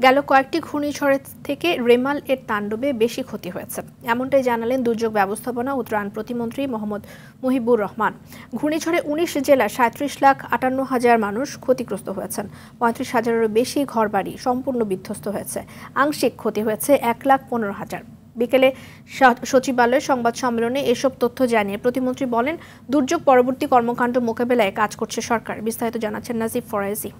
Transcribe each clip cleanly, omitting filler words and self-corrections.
গেল কয়েকটি ঘূর্ণিঝড়ের থেকে রেমাল এর তাণ্ডবে বেশি ক্ষতি হয়েছে, এমনটাই জানালেন দুর্যোগ ব্যবস্থাপনা ও ত্রাণ প্রতিমন্ত্রী মোহাম্মদ মুহিবুর রহমান। ঘূর্ণিঝড়ে ১৯ জেলার ৩৭,৫৮,০০০ মানুষ ক্ষতিগ্রস্ত হয়েছেন। ৩৫,০০০-এরও বেশি ঘরবাড়ি সম্পূর্ণ বিধ্বস্ত হয়েছে। আংশিক ক্ষতি হয়েছে ১,১৫,০০০। বিকেলে সচিবালয়ে সংবাদ সম্মেলনে এসব তথ্য জানিয়ে প্রতিমন্ত্রী বলেন, দুর্যোগ পরবর্তী কর্মকাণ্ড মোকাবেলায় কাজ করছে সরকার। বিস্তারিত জানাচ্ছেন নাজিব ফরাইজি।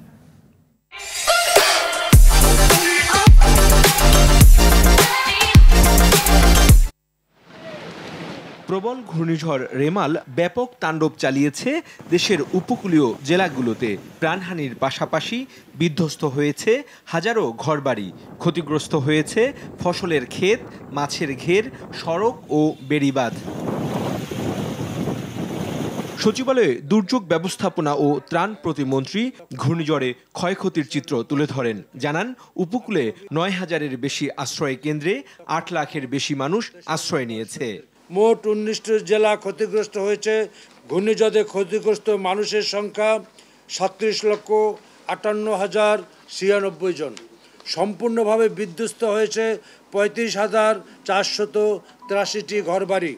প্রবল ঘূর্ণিঝড় রেমাল ব্যাপক তাণ্ডব চালিয়েছে দেশের উপকূলীয় জেলাগুলোতে। প্রাণহানির পাশাপাশি বিধ্বস্ত হয়েছে হাজারো ঘরবাড়ি, ক্ষতিগ্রস্ত হয়েছে ফসলের ক্ষেত, মাছের ঘের, সড়ক ও বেড়িবাঁধ। সচিবালয়ে দুর্যোগ ব্যবস্থাপনা ও ত্রাণ প্রতিমন্ত্রী ঘূর্ণিঝড়ে ক্ষয়ক্ষতির চিত্র তুলে ধরেন। জানান, উপকূলে ৯,০০০-এর বেশি আশ্রয় কেন্দ্রে ৮ লাখের বেশি মানুষ আশ্রয় নিয়েছে। মোট ১৯টি জেলা ক্ষতিগ্রস্ত হয়েছে। ঘূর্ণিঝড়ে ক্ষতিগ্রস্ত মানুষের সংখ্যা ৩৭,৫৮,০৯৬ জন। সম্পূর্ণভাবে বিধ্বস্ত হয়েছে ৩৫,৪৮৩টি ঘরবাড়ি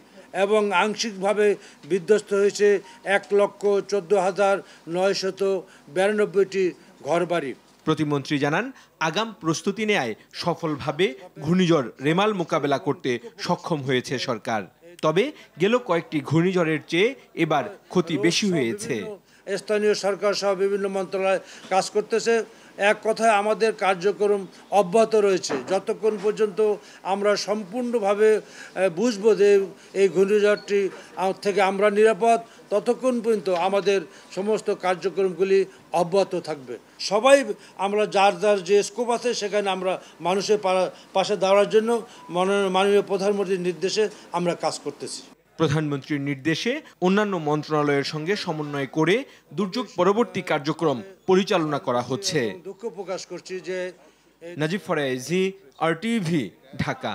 এবং আংশিকভাবে বিধ্বস্ত হয়েছে ১,১৪,৯৯২টি ঘরবাড়ি। প্রতিমন্ত্রী জানান, আগাম প্রস্তুতি নেয় সফলভাবে ঘূর্ণিঝড় রেমাল মোকাবেলা করতে সক্ষম হয়েছে সরকার। তবে গেল কয়েকটি ঘূর্ণিঝড়ের চেয়ে এবার ক্ষতি বেশি হয়েছে। স্থানীয় সরকার সহ বিভিন্ন মন্ত্রণালয় কাজ করতেছে। এক কথায় আমাদের কার্যক্রম অব্যাহত রয়েছে। যতক্ষণ পর্যন্ত আমরা সম্পূর্ণভাবে বুঝবো যে এই ঘূর্ণিঝড়টি থেকে আমরা নিরাপদ, ততক্ষণ পর্যন্ত আমাদের সমস্ত কার্যক্রমগুলি অব্যাহত থাকবে। সবাই আমরা যার যার যে স্কোপ আছে সেখানে আমরা মানুষের পাশে দাঁড়ানোর জন্য মাননীয় প্রধানমন্ত্রীর নির্দেশে আমরা কাজ করতেছি। প্রধানমন্ত্রীর নির্দেশে অন্যান্য মন্ত্রণালয়ের সঙ্গে সমন্বয় করে দুর্যোগ পরবর্তী কার্যক্রম পরিচালনা করা হচ্ছে। দুঃখ প্রকাশ করছি যে নাজিব ফরাইজি, RTV, ঢাকা।